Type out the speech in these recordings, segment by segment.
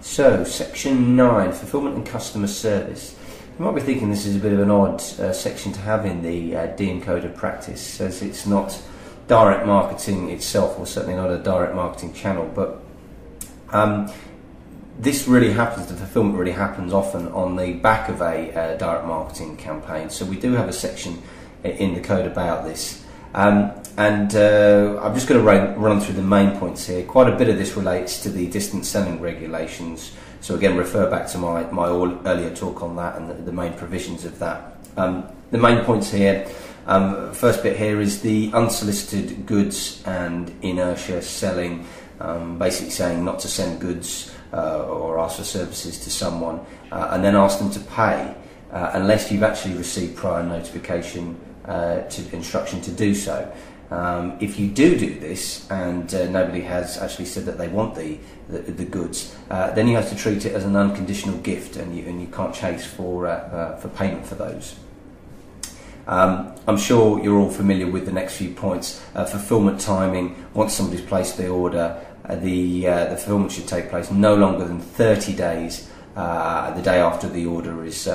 So, Section 9, Fulfilment and Customer Service. You might be thinking this is a bit of an odd section to have in the DM Code of Practice, as it's not direct marketing itself, or certainly not a direct marketing channel, but this really happens, the fulfilment really happens often on the back of a direct marketing campaign. So we do have a section in the code about this. I'm just going to run through the main points here. Quite a bit of this relates to the distance selling regulations, so again refer back to my earlier talk on that and the main provisions of that. The main points here, first bit here is the unsolicited goods and inertia selling, basically saying not to send goods or ask for services to someone and then ask them to pay unless you've actually received prior notification to instruction to do so. If you do this and nobody has actually said that they want the goods, then you have to treat it as an unconditional gift, and you can't chase for payment for those. I'm sure you're all familiar with the next few points. Fulfilment timing: once somebody's placed the order, the fulfilment should take place no longer than 30 days the day after the order is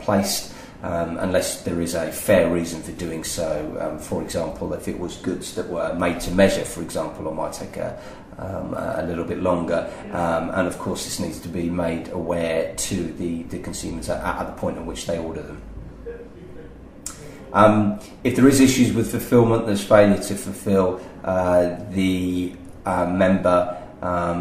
placed. Unless there is a fair reason for doing so. For example, if it was goods that were made to measure, for example, it might take a little bit longer. And of course, this needs to be made aware to the consumers at the point at which they order them. If there is issues with fulfilment, there's failure to fulfill, the member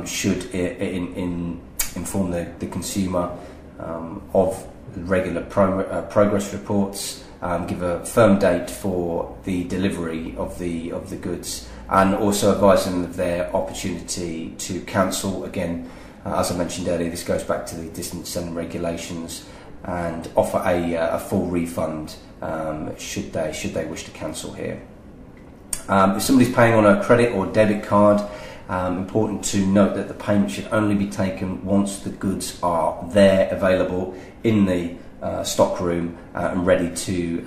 should inform the consumer of regular progress reports, give a firm date for the delivery of the goods, and also advise them of their opportunity to cancel. Again, as I mentioned earlier, this goes back to the distance selling regulations, and offer a full refund should they wish to cancel here. If somebody's paying on a credit or debit card, important to note that the payment should only be taken once the goods are there, available in the stock room and ready to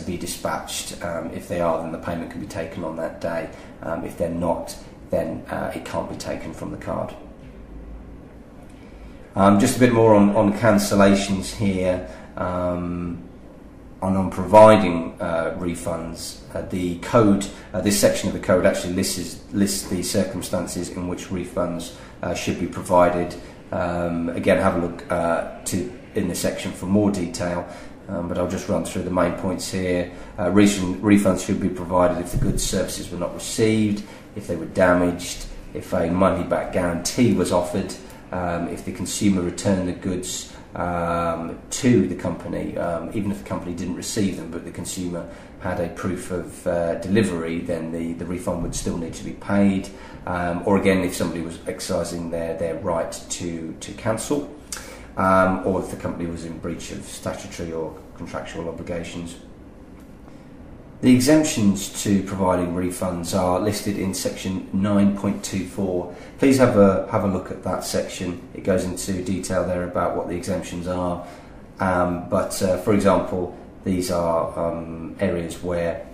be dispatched. If they are, then the payment can be taken on that day. If they're not, then it can't be taken from the card. Just a bit more on cancellations here. On providing refunds, the code, this section of the code actually lists the circumstances in which refunds should be provided. Again, have a look in the section for more detail, but I'll just run through the main points here. Refunds should be provided if the goods services were not received, if they were damaged, if a money-back guarantee was offered, if the consumer returned the goods to the company, even if the company didn't receive them but the consumer had a proof of delivery, then the refund would still need to be paid, or again if somebody was exercising their right to cancel, or if the company was in breach of statutory or contractual obligations. The exemptions to providing refunds are listed in section 9.24. Please have a look at that section. It goes into detail there about what the exemptions are. But for example, these are areas where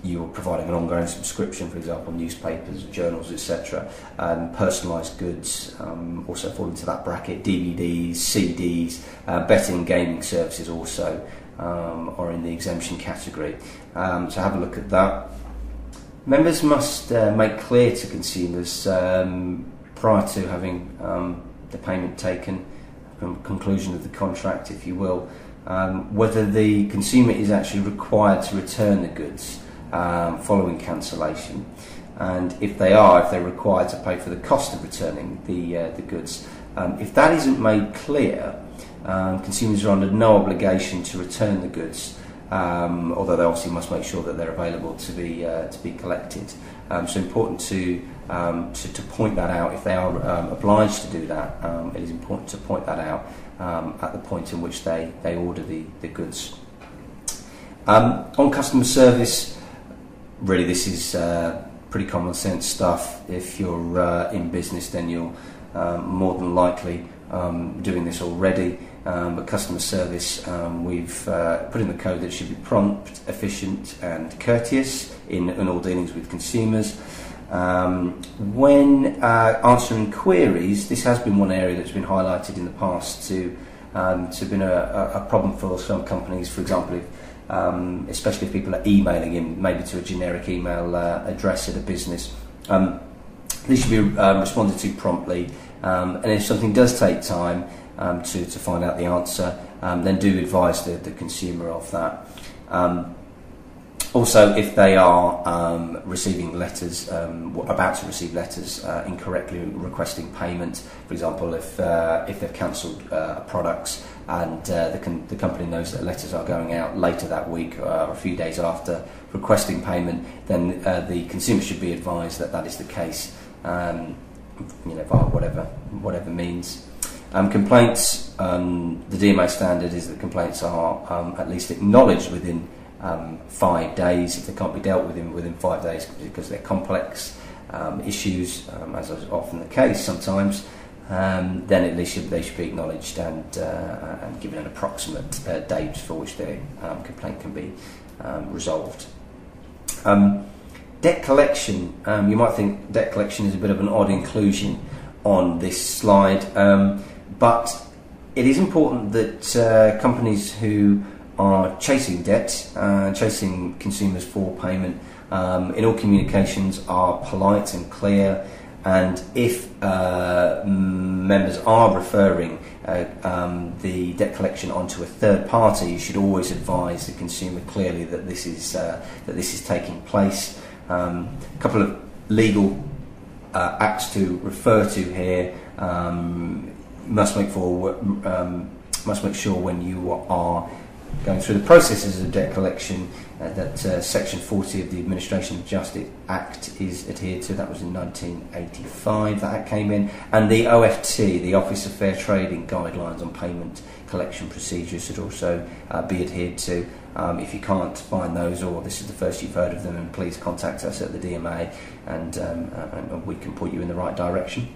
you're providing an ongoing subscription, for example, newspapers, journals, etc. Personalised goods also fall into that bracket. DVDs, CDs, betting, gaming services also are in the exemption category. So have a look at that. Members must make clear to consumers prior to having the payment taken, conclusion of the contract, if you will, whether the consumer is actually required to return the goods following cancellation, and if they're required to pay for the cost of returning the goods. If that isn't made clear, consumers are under no obligation to return the goods, although they obviously must make sure that they're available to be collected. So important to point that out. If they are obliged to do that, it is important to point that out at the point in which they order the goods. On customer service, really this is pretty common sense stuff. If you're in business, then you're more than likely doing this already. But customer service, we've put in the code that it should be prompt, efficient and courteous in all dealings with consumers. When answering queries, this has been one area that's been highlighted in the past to have been a problem for some companies. For example, especially if people are emailing in, maybe to a generic email address at a business. These should be responded to promptly, and if something does take time to find out the answer, then do advise the consumer of that. Also, if they are receiving letters, about to receive letters incorrectly requesting payment, for example, if they've cancelled products and the company knows that letters are going out later that week or a few days after requesting payment, then the consumer should be advised that that is the case, via whatever means. Complaints, the DMA standard is that complaints are at least acknowledged within 5 days. If they can't be dealt with within 5 days because they're complex issues, as is often the case sometimes, then at least they should be acknowledged and given an approximate date for which their complaint can be resolved. Debt collection. You might think debt collection is a bit of an odd inclusion on this slide, but it is important that companies who are chasing debt, chasing consumers for payment, in all communications are polite and clear, and if members are referring the debt collection onto a third party, you should always advise the consumer clearly that this is taking place. A couple of legal acts to refer to here. Must make sure when you are going through the processes of debt collection that Section 40 of the Administration of Justice Act is adhered to. That was in 1985 that Act came in, and the OFT, the Office of Fair Trading Guidelines on Payment Collection Procedures, should also be adhered to. If you can't find those, or this is the first you've heard of them, and please contact us at the DMA, and we can put you in the right direction.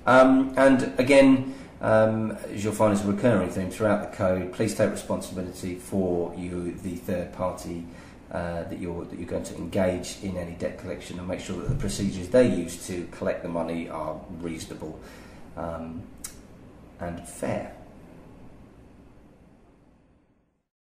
And again, as you'll find, is a recurring theme throughout the code. Please take responsibility for the third party that you're going to engage in any debt collection, and make sure that the procedures they use to collect the money are reasonable and fair.